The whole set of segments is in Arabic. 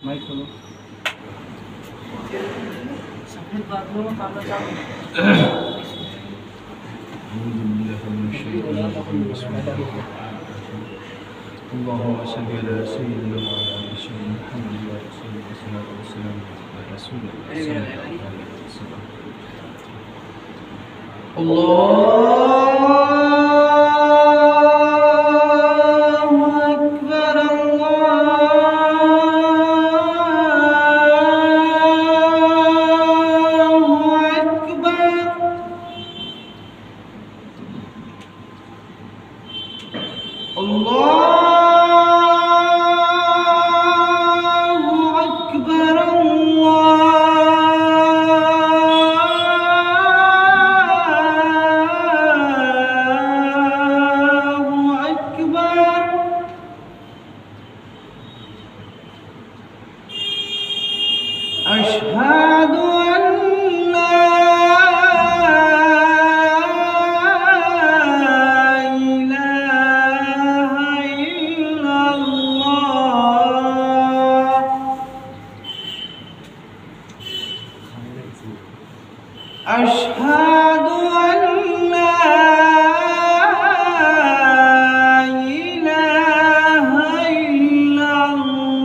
माइक खोलो। सफेद बादलों में काला चावल। اللهم صل على سيدنا وعلى سيدنا محمد وعلى آله والصلاة والسلام على رسول الله صلى الله عليه وسلم. أشهد أن لا إله إلا الله. أشهد أن لا إله إلا الله.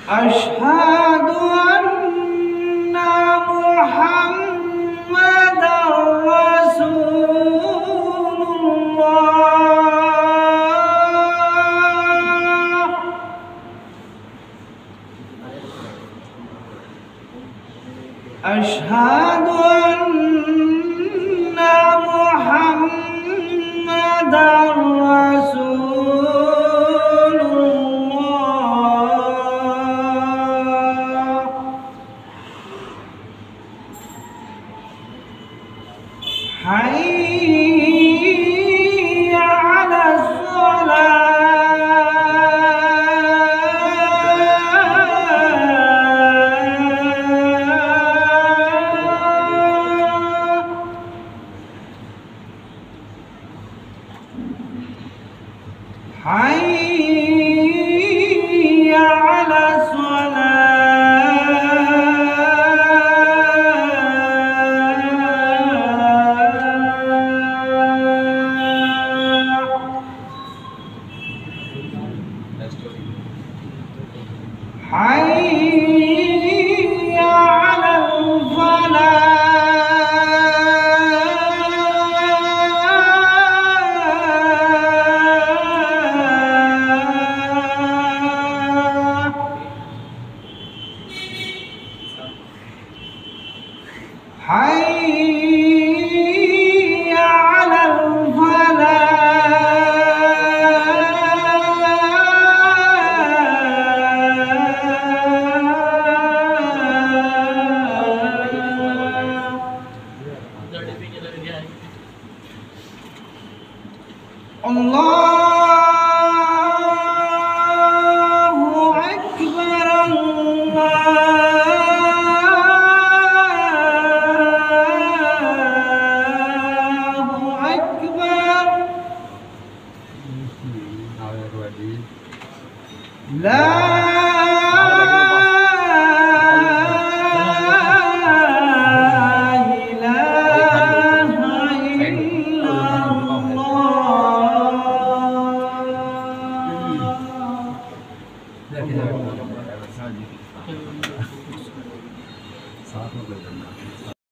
أشهد أن محمدًا رسول الله. أشهد أن محمدًا رسول الله. حي على الصلاة. حي على الصلاة. حي على الفلاح. حي على الفلاح. الله أكبر. الله أكبر. لا إله إلا الله.